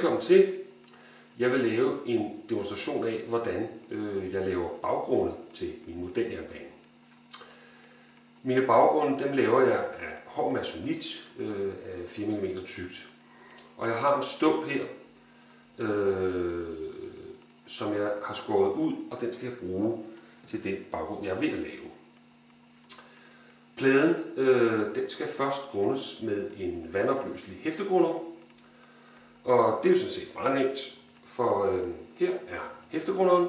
Velkommen til. Jeg vil lave en demonstration af, hvordan jeg laver baggrunde til min modeljernbane. Mine baggrunde dem laver jeg af hård masonit af 4 mm tykt. Og jeg har en stump her, som jeg har skåret ud, og den skal jeg bruge til den baggrund, jeg er ved at lave. Pladen den skal først grundes med en vandopløselig hæftegrunder. Og det er jo sådan set meget nemt, for her er hæftegrunderen,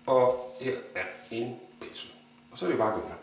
og her er en pensel. Og så er det bare at gå i gang.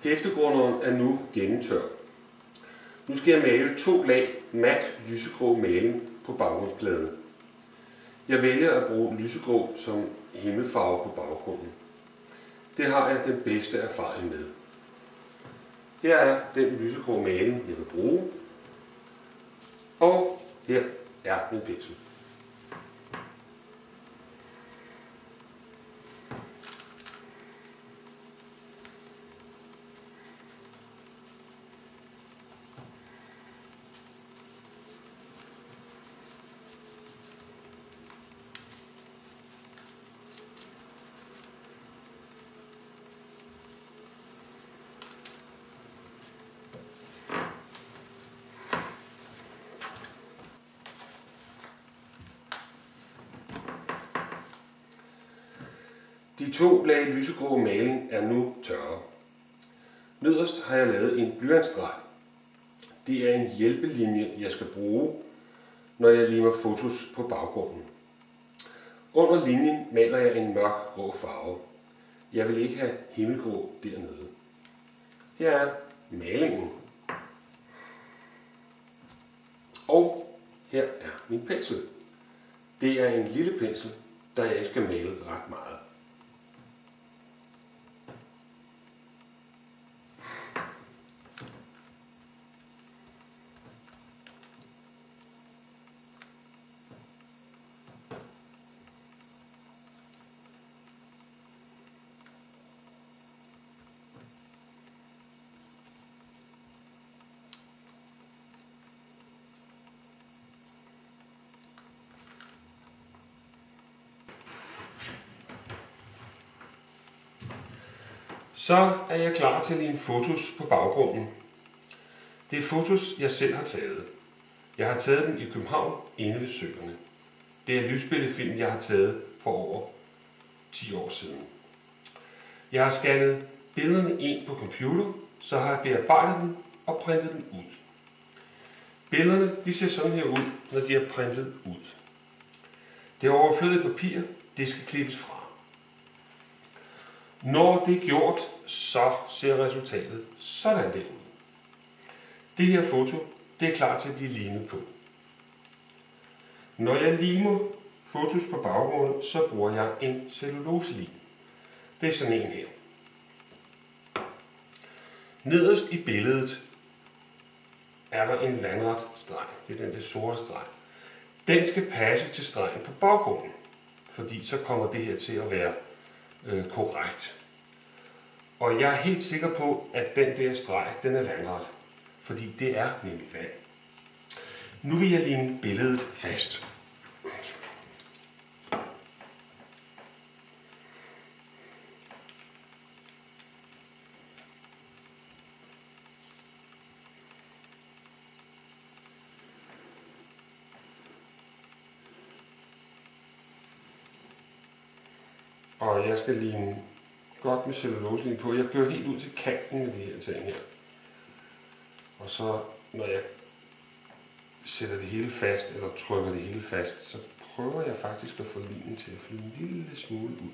Hæftegrunderen er nu gennemtør. Nu skal jeg male 2 lag mat lysegrå maling på baggrundspladen. Jeg vælger at bruge lysegrå som himmelfarve på baggrunden. Det har jeg den bedste erfaring med. Her er den lysegrå maling, jeg vil bruge. Og her er min pensel. De 2 lag lysegrå maling er nu tørre. Nederst har jeg lavet en blyantstreg. Det er en hjælpelinje, jeg skal bruge, når jeg limer fotos på baggrunden. Under linjen maler jeg en mørk grå farve. Jeg vil ikke have himmelgrå dernede. Her er malingen. Og her er min pensel. Det er en lille pensel, da jeg ikke skal male ret meget. Så er jeg klar til at ligne fotos på baggrunden. Det er fotos, jeg selv har taget. Jeg har taget dem i København inde ved søerne. Det er lysbilledefilm, jeg har taget for over 10 år siden. Jeg har scannet billederne ind på computer, så har jeg bearbejdet dem og printet dem ud. Billederne de ser sådan her ud, når de er printet ud. Det overflødige papir, det skal klippes fra. Når det er gjort, så ser resultatet sådan der ud. Det her foto, det er klar til at blive limet på. Når jeg limer fotos på baggrunden, så bruger jeg en celluloselim. Det er sådan en her. Nederst i billedet er der en vandret streg. Det er den der sorte streg. Den skal passe til stregen på baggrunden, fordi så kommer det her til at være korrekt. Og jeg er helt sikker på, at den der streg, den er vandret, fordi det er nemlig vand. Nu vil jeg lime billedet fast. Og jeg skal lime godt med celluloselim på. Jeg kører helt ud til kanten med de her ting her. Og så når jeg sætter det hele fast, eller trykker det hele fast, så prøver jeg faktisk at få limen til at flyde en lille smule ud.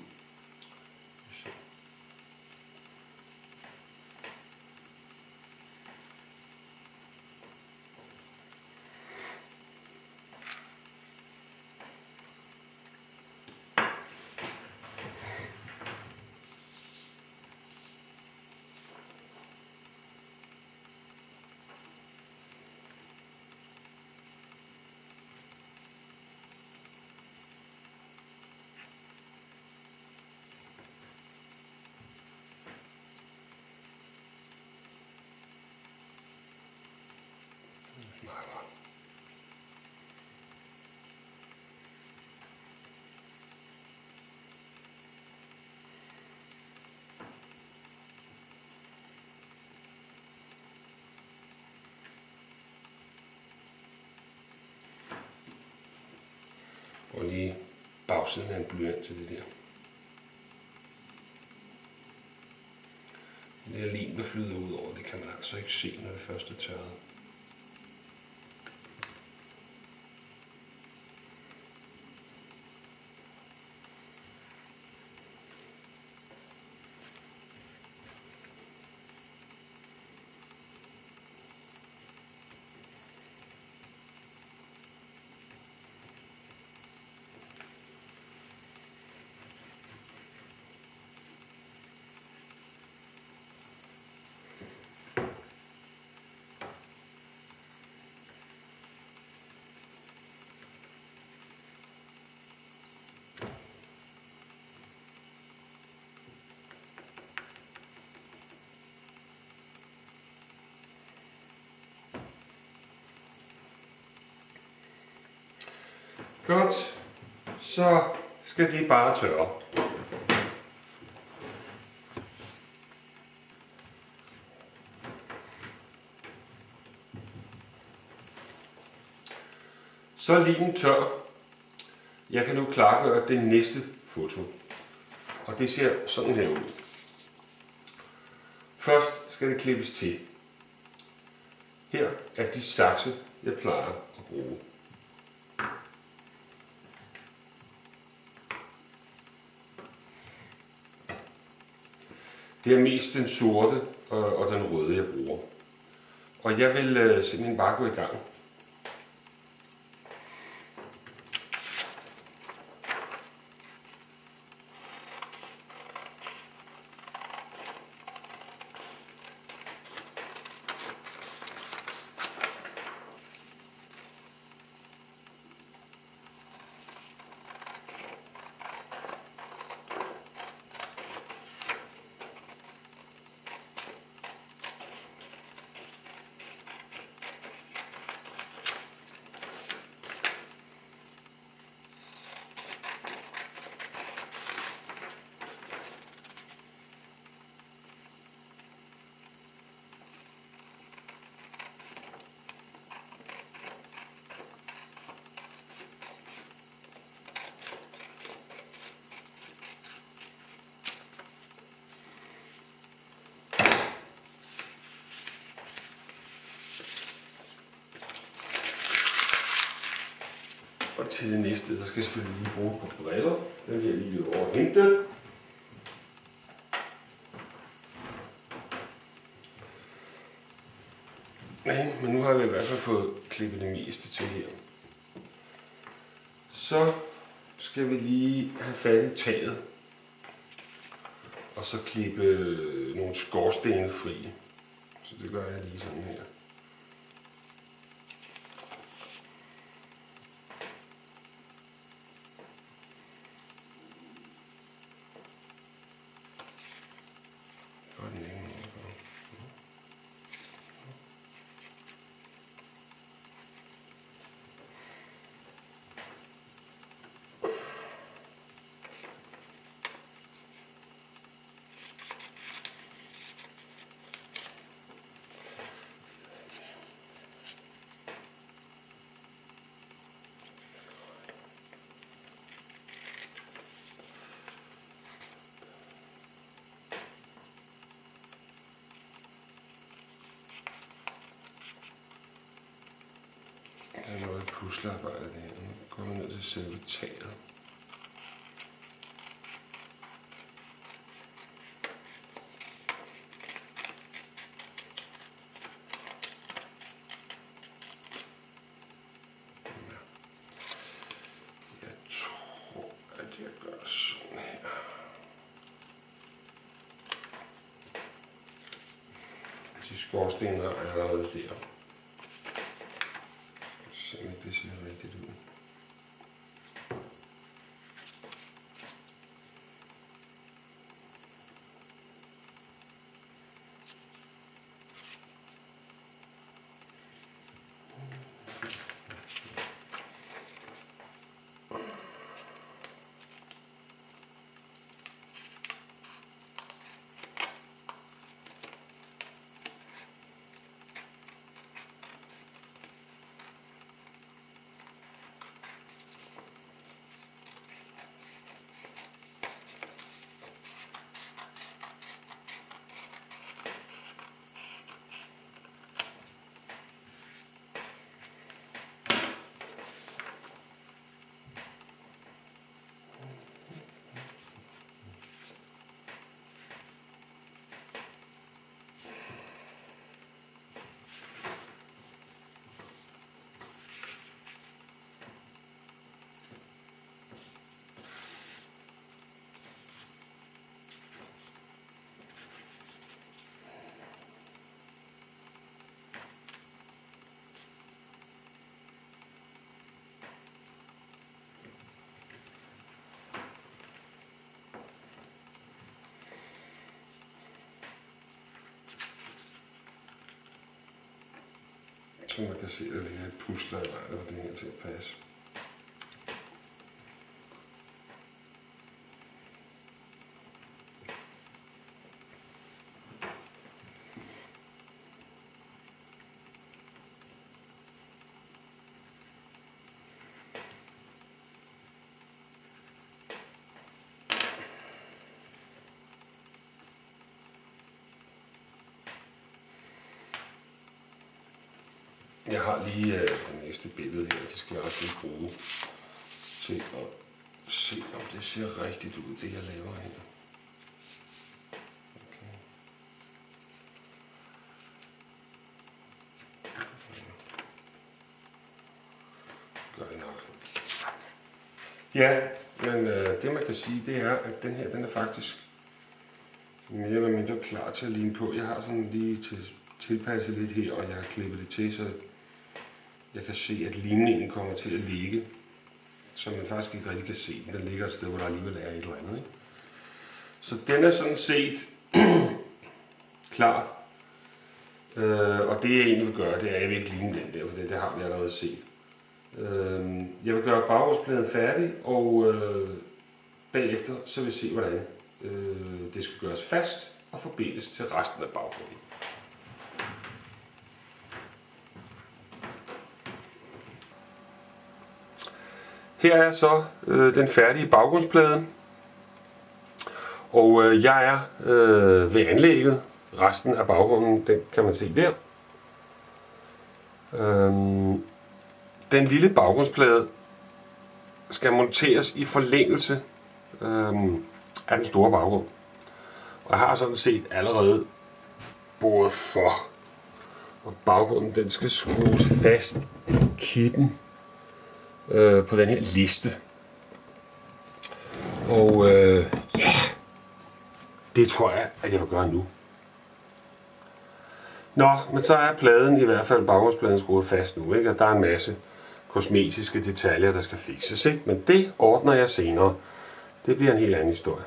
får lige bagsiden af en blyant til det der. Det er lim, der flyder ud over, det kan man altså ikke se, når det først er tørret. Godt, så skal de bare tørre. Så er limen tør. Jeg kan nu klargøre det næste foto. Og det ser sådan her ud. Først skal det klippes til. Her er de sakse, jeg plejer at bruge. Det er mest den sorte og den røde, jeg bruger. Og jeg vil simpelthen bare gå i gang. Og til det næste, så skal jeg selvfølgelig lige bruge på briller. Den vil jeg lige løbe over og hente. Ja, men nu har vi i hvert fald fået klippet det meste til her. Så skal vi lige have fat i taget. Og så klippe nogle skorstene fri. Så det gør jeg lige sådan her. Der er noget puslearbejde her. Nu går vi ned til selve taget. Jeg tror, at jeg gør sådan her. De skorstene har jeg allerede der. Så det ser rigtigt ud. Så man kan se, at det er pusler i vejen, og det her til at passe. Jeg har lige det næste billede her, det skal jeg også lige bruge til at se, om det ser rigtigt ud, det jeg laver her. Okay. Gør det nok. Ja, men det man kan sige, det er, at den her, den er faktisk mere eller mindre klar til at ligne på. Jeg har sådan lige tilpasset lidt her, og jeg har klippet det til, så jeg kan se, at limningen kommer til at ligge, så man faktisk ikke rigtig kan se den. Den ligger et sted, hvor der alligevel er et eller andet. Ikke? Så den er sådan set klar. Og det jeg egentlig vil gøre, det er, at jeg vil ikke ligne den der, for det har vi allerede set. Jeg vil gøre baggrundspladen færdig, og bagefter så vil jeg se, hvordan det skal gøres fast og forbindes til resten af baggrunden. Her er så den færdige baggrundsplade, og jeg er ved anlægget. Resten af baggrunden, den kan man se der. Den lille baggrundsplade skal monteres i forlængelse af den store baggrund. Og jeg har sådan set allerede boret for, og baggrunden den skal skrues fast i kippen på den her liste. Og ja, det tror jeg, at jeg vil gøre nu. Nå, men så er pladen, i hvert fald baggrundspladen, skruet fast nu, ikke? Og der er en masse kosmetiske detaljer, der skal fikses, ikke? Men det ordner jeg senere. Det bliver en helt anden historie.